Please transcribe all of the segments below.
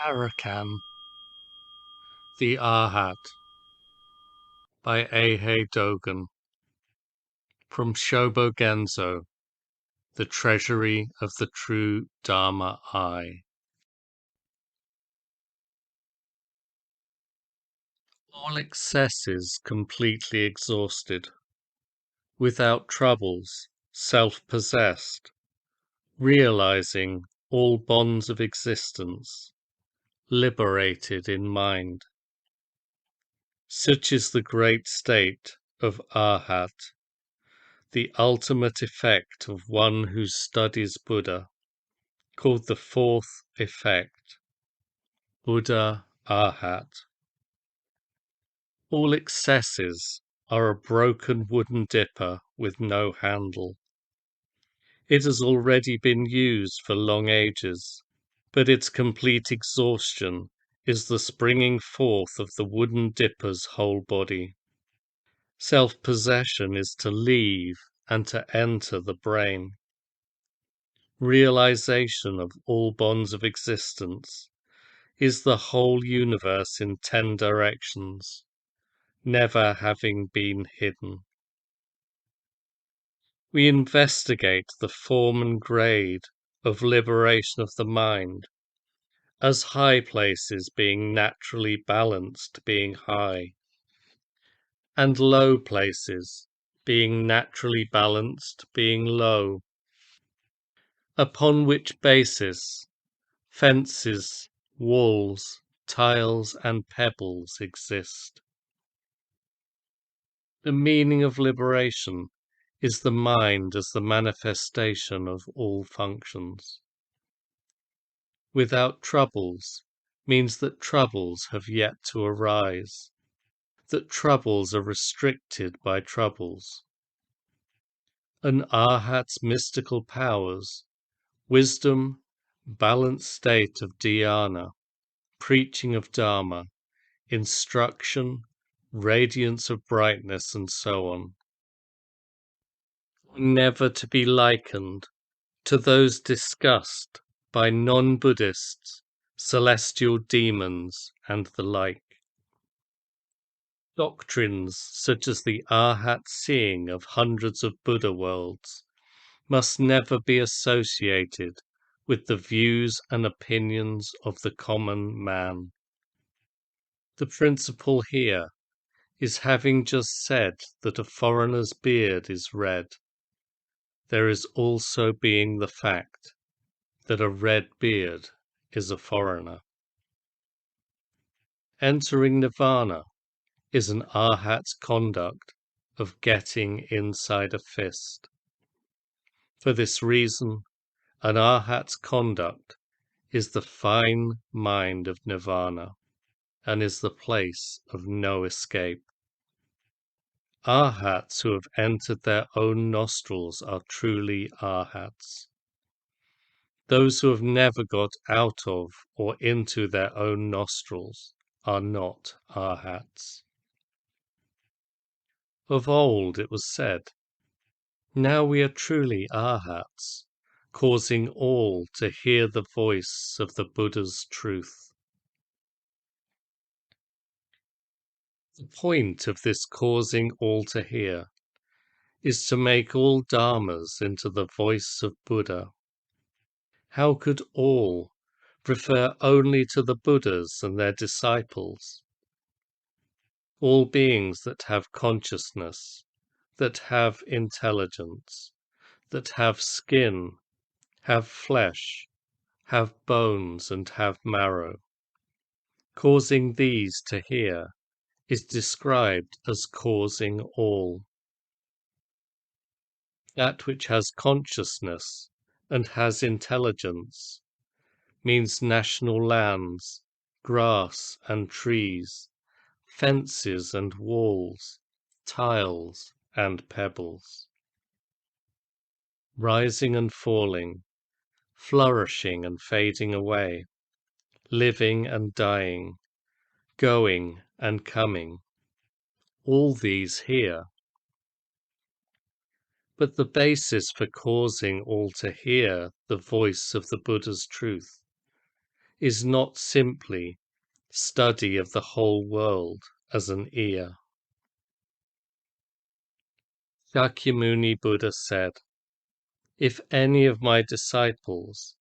Arakan, the Arhat, by Eihei Dogen, from Shobogenzo, the treasury of the true Dharma Eye. All excesses completely exhausted, without troubles, self-possessed, realizing all bonds of existence, liberated in mind. Such is the great state of Arhat, the ultimate effect of one who studies Buddha, called the fourth effect, Buddha Arhat. All excesses are a broken wooden dipper with no handle. It has already been used for long ages, but its complete exhaustion is the springing forth of the wooden dipper's whole body. Self-possession is to leave and to enter the brain. Realization of all bonds of existence is the whole universe in 10 directions, never having been hidden. We investigate the form and grade of liberation of the mind, as high places being naturally balanced being high, and low places being naturally balanced being low, upon which basis fences, walls, tiles, and pebbles exist. The meaning of liberation is the mind as the manifestation of all functions. Without troubles means that troubles have yet to arise, that troubles are restricted by troubles. An Arhat's mystical powers, wisdom, balanced state of dhyana, preaching of Dharma, instruction, radiance of brightness, and so on, never to be likened to those discussed by non-Buddhists, celestial demons, and the like. Doctrines such as the Arhat seeing of hundreds of Buddha worlds must never be associated with the views and opinions of the common man. The principle here is, having just said that a foreigner's beard is red, there is also being the fact that a red beard is a foreigner. Entering nirvana is an Arhat's conduct of getting inside a fist. For this reason, an Arhat's conduct is the fine mind of nirvana, and is the place of no escape. Arhats who have entered their own nostrils are truly Arhats. Those who have never got out of or into their own nostrils are not Arhats. Of old it was said, "Now we are truly Arhats, causing all to hear the voice of the Buddha's truth." The point of this causing all to hear is to make all dharmas into the voice of Buddha. How could all refer only to the Buddhas and their disciples? All beings that have consciousness, that have intelligence, that have skin, have flesh, have bones, and have marrow. Causing these to hear is described as causing all. That which has consciousness and has intelligence means national lands, grass and trees, fences and walls, tiles and pebbles. Rising and falling, flourishing and fading away, living and dying, going and coming, all these here. But the basis for causing all to hear the voice of the Buddha's truth is not simply study of the whole world as an ear. Shakyamuni Buddha said, "If any of my disciples,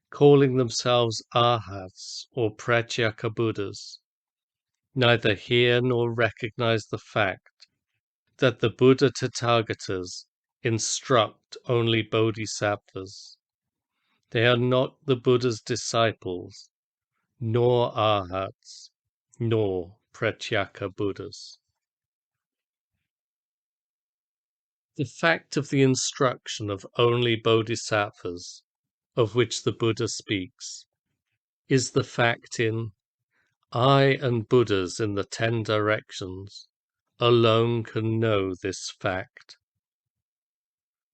calling themselves Arhats or Pratyeka Buddhas, neither hear nor recognize the fact that the Buddha Tathagatas instruct only bodhisattvas, they are not the Buddha's disciples, nor Arhats, nor Pratyeka Buddhas." The fact of the instruction of only bodhisattvas, of which the Buddha speaks, is the fact in "I and Buddhas in the 10 directions alone can know this fact."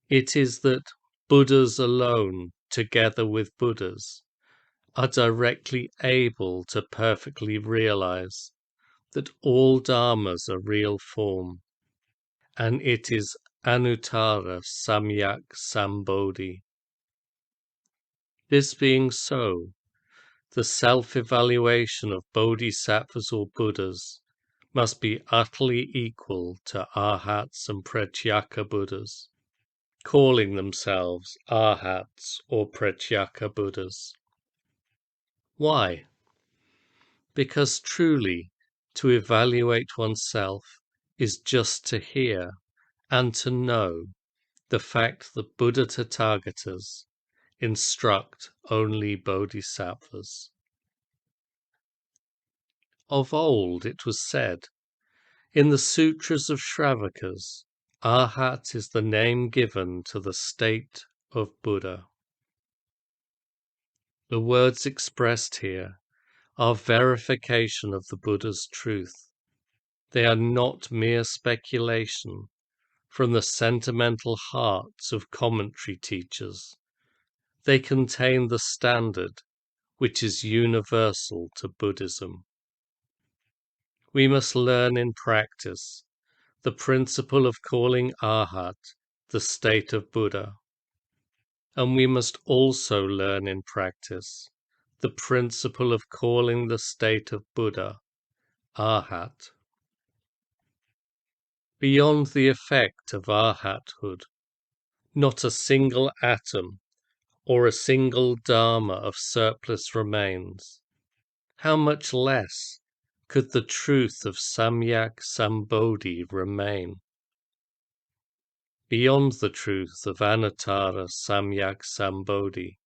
It is that Buddhas alone, together with Buddhas, are directly able to perfectly realize that all dharmas are real form, and it is Anuttara Samyak Sambodhi. This being so, the self-evaluation of bodhisattvas or Buddhas must be utterly equal to Arhats and Pratyeka Buddhas, calling themselves Arhats or Pratyeka Buddhas. Why? Because truly, to evaluate oneself is just to hear and to know the fact that Buddha Tathagatas instruct only bodhisattvas. Of old it was said, in the Sutras of Shravakas, Arhat is the name given to the state of Buddha. The words expressed here are verification of the Buddha's truth. They are not mere speculation from the sentimental hearts of commentary teachers. They contain the standard which is universal to Buddhism. We must learn in practice the principle of calling Arhat the state of Buddha, and we must also learn in practice the principle of calling the state of Buddha Arhat. Beyond the effect of Arhathood, not a single atom or a single dharma of surplus remains. How much less could the truth of Samyak Sambodhi remain? Beyond the truth of Anuttara Samyak Sambodhi,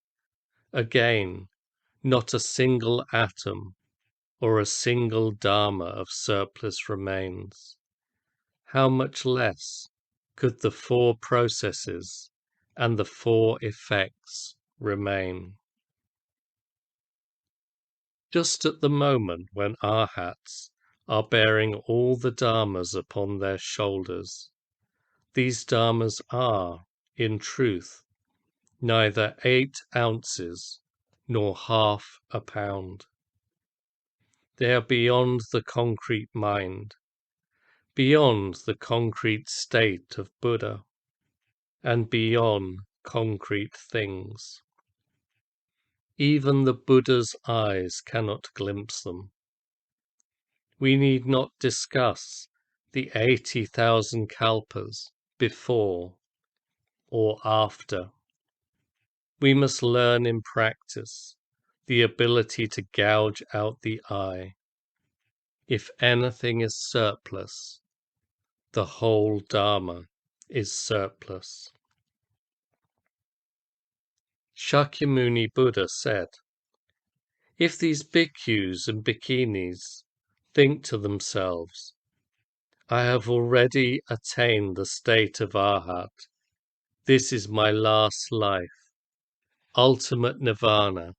again, not a single atom or a single dharma of surplus remains. How much less could the 4 processes and the 4 effects remain? Just at the moment when Arhats are bearing all the dharmas upon their shoulders, these dharmas are, in truth, neither 8 ounces nor half a pound. They are beyond the concrete mind, beyond the concrete state of Buddha, and beyond concrete things. Even the Buddha's eyes cannot glimpse them. We need not discuss the 80,000 kalpas before or after. We must learn in practice the ability to gouge out the eye. If anything is surplus, the whole Dharma is surplus. Shakyamuni Buddha said, if these bhikkhus and bhikkhunis think to themselves, I have already attained the state of Arhat, this is my last life, ultimate nirvana,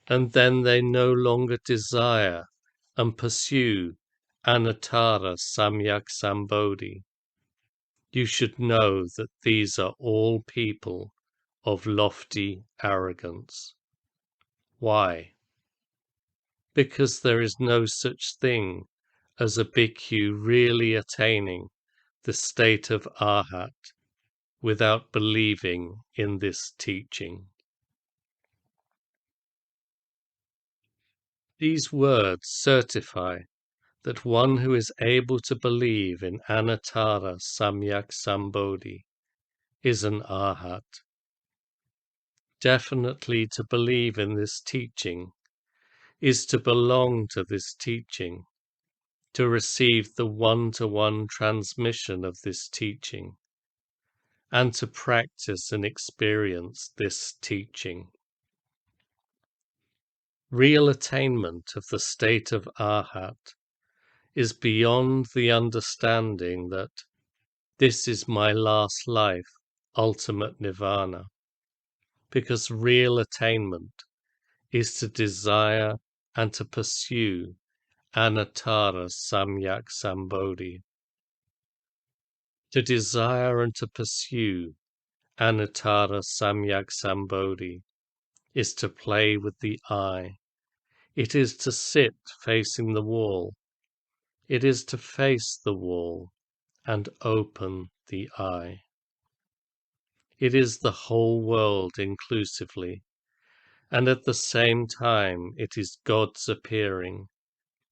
and then they no longer desire and pursue Anuttara Samyak Sambodhi, you should know that these are all people of lofty arrogance. Why? Because there is no such thing as a bhikkhu really attaining the state of Arhat without believing in this teaching. These words certify that one who is able to believe in Anattara Samyak Sambodhi is an Arhat. Definitely to believe in this teaching is to belong to this teaching, to receive the one-to-one transmission of this teaching, and to practice and experience this teaching. Real attainment of the state of Arhat is beyond the understanding that this is my last life, ultimate nirvana, because real attainment is to desire and to pursue Anattara Samyak Sambodhi. To desire and to pursue Anattara Samyak Sambodhi is to play with the eye. It is to sit facing the wall. It is to face the wall and open the eye. It is the whole world inclusively, and at the same time it is gods appearing,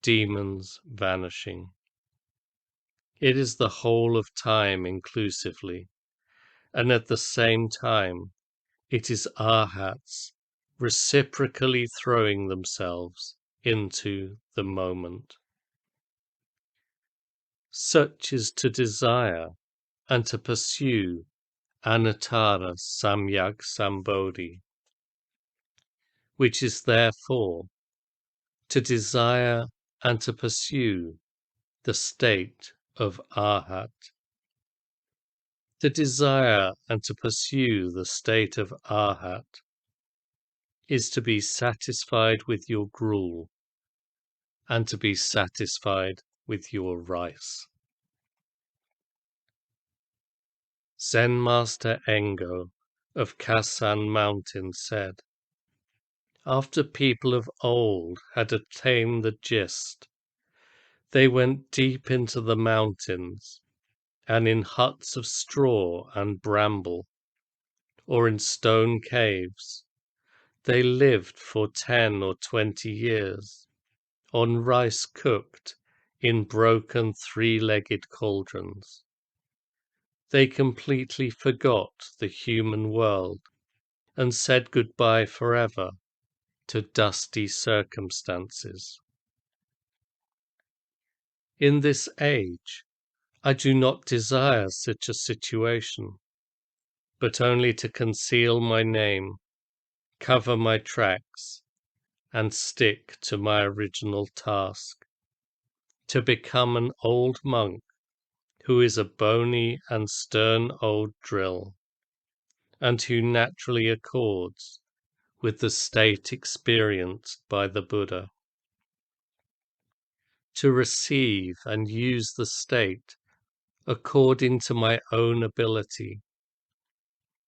demons vanishing. It is the whole of time inclusively, and at the same time it is Arhats reciprocally throwing themselves into the moment. Such is to desire and to pursue Anattara Samyak Sambodhi, which is therefore to desire and to pursue the state of Arhat. To desire and to pursue the state of Arhat is to be satisfied with your gruel and to be satisfied with your rice. Zen Master Engo of Kasan Mountain said, after people of old had attained the gist, they went deep into the mountains, and in huts of straw and bramble, or in stone caves, they lived for 10 or 20 years, on rice cooked in broken 3-legged cauldrons. They completely forgot the human world and said goodbye forever to dusty circumstances. In this age, I do not desire such a situation, but only to conceal my name, cover my tracks, and stick to my original task, to become an old monk who is a bony and stern old drill, and who naturally accords with the state experienced by the Buddha. To receive and use the state according to my own ability,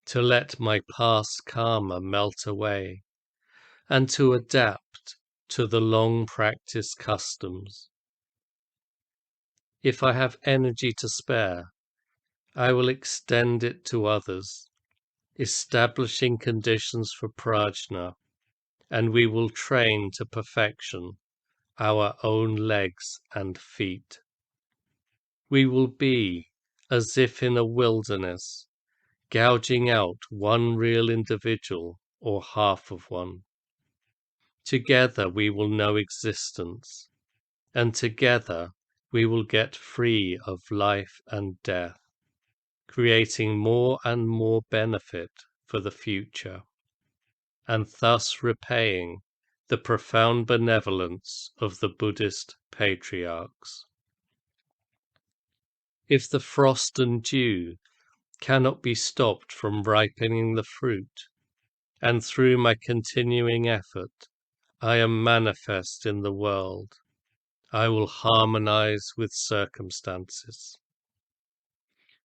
to let my past karma melt away, and to adapt to the long practiced customs. If I have energy to spare, I will extend it to others, establishing conditions for prajna, and we will train to perfection our own legs and feet. We will be as if in a wilderness, gouging out one real individual or half of one. Together we will know existence, and together we will get free of life and death, creating more and more benefit for the future, and thus repaying the profound benevolence of the Buddhist patriarchs. If the frost and dew cannot be stopped from ripening the fruit, and through my continuing effort I am manifest in the world, I will harmonize with circumstances.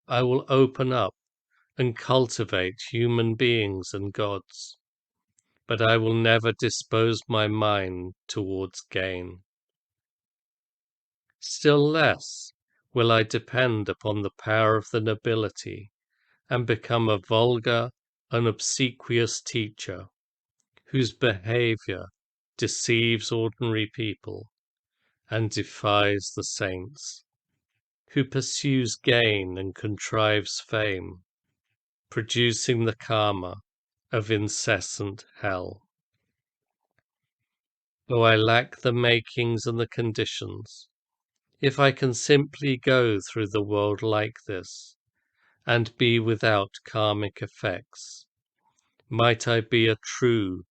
I will open up and cultivate human beings and gods, but I will never dispose my mind towards gain. Still less will I depend upon the power of the nobility and become a vulgar and obsequious teacher, whose behavior deceives ordinary people, and defies the saints, who pursues gain and contrives fame, producing the karma of incessant hell. Though I lack the makings and the conditions, if I can simply go through the world like this, and be without karmic effects, might I be a true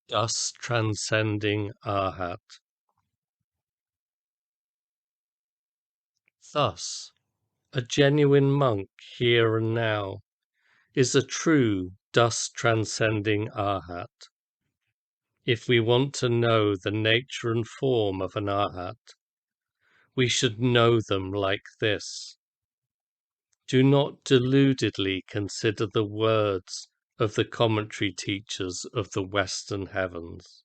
thus transcending Arhat. Thus, a genuine monk here and now is a true thus transcending Arhat. If we want to know the nature and form of an Arhat, we should know them like this. Do not deludedly consider the words of the commentary teachers of the Western heavens.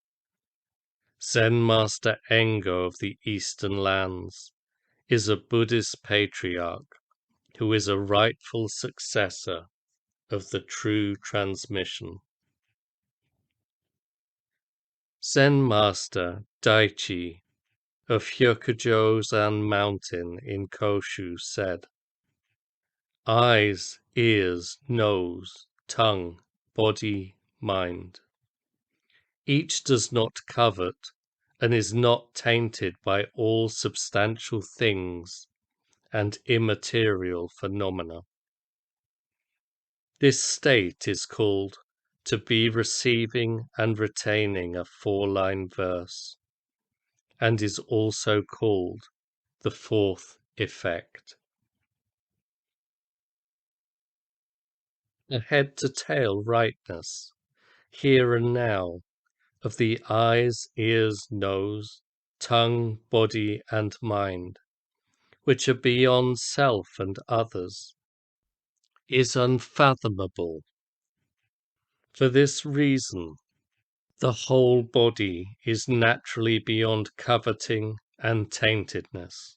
Zen Master Engo of the Eastern lands is a Buddhist patriarch who is a rightful successor of the true transmission. Zen Master Daichi of Hyokujozan Mountain in Koshu said, "Eyes, ears, nose, tongue, body, mind. Each does not covet and is not tainted by all substantial things and immaterial phenomena. This state is called to be receiving and retaining a four-line verse, and is also called the fourth effect. A head-to-tail rightness, here and now, of the eyes, ears, nose, tongue, body, and mind, which are beyond self and others, is unfathomable. For this reason, the whole body is naturally beyond coveting and taintedness.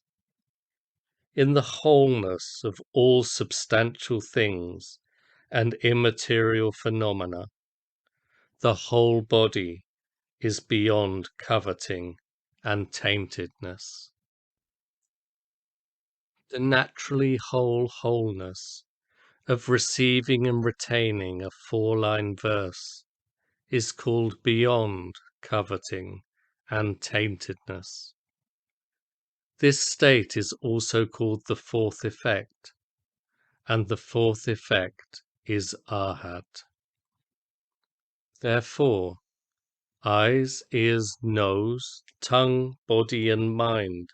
In the wholeness of all substantial things and immaterial phenomena, the whole body is beyond coveting and taintedness. The naturally whole wholeness of receiving and retaining a four-line verse is called beyond coveting and taintedness. This state is also called the fourth effect, and the fourth effect is Arhat. Therefore, eyes, ears, nose, tongue, body, and mind,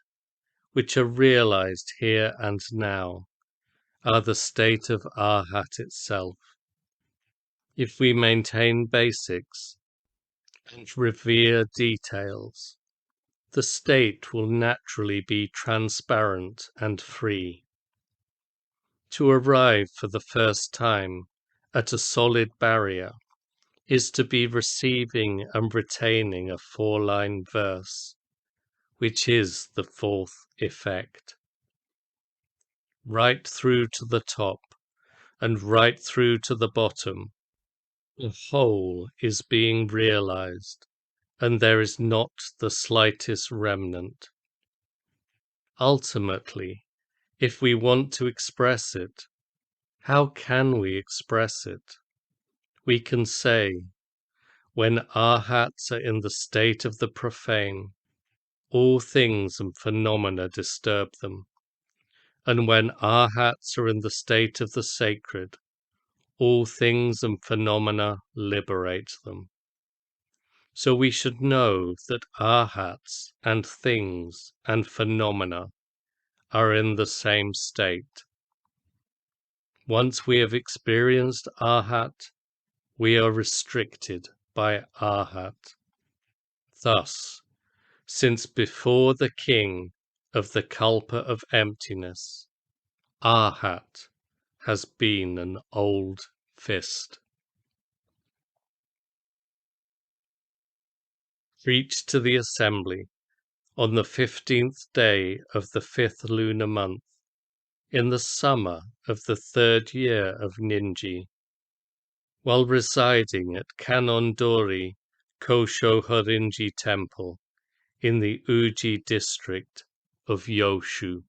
which are realized here and now, are the state of Arhat itself. If we maintain basics and revere details, the state will naturally be transparent and free. To arrive for the first time at a solid barrier is to be receiving and retaining a four-line verse, which is the fourth effect. Right through to the top and right through to the bottom, the whole is being realized, and there is not the slightest remnant. Ultimately, if we want to express it, how can we express it? We can say, when Arhats are in the state of the profane, all things and phenomena disturb them, and when Arhats are in the state of the sacred, all things and phenomena liberate them. So we should know that Arhats and things and phenomena are in the same state. Once we have experienced Arhat, we are restricted by Arhat. Thus, since before the king of the Kalpa of emptiness, Arhat has been an old fist. Preached to the assembly on the 15th day of the 5th lunar month, in the summer of the 3rd year of Ninji, while residing at Kanondori Kosho Horinji Temple in the Uji district of Yoshu.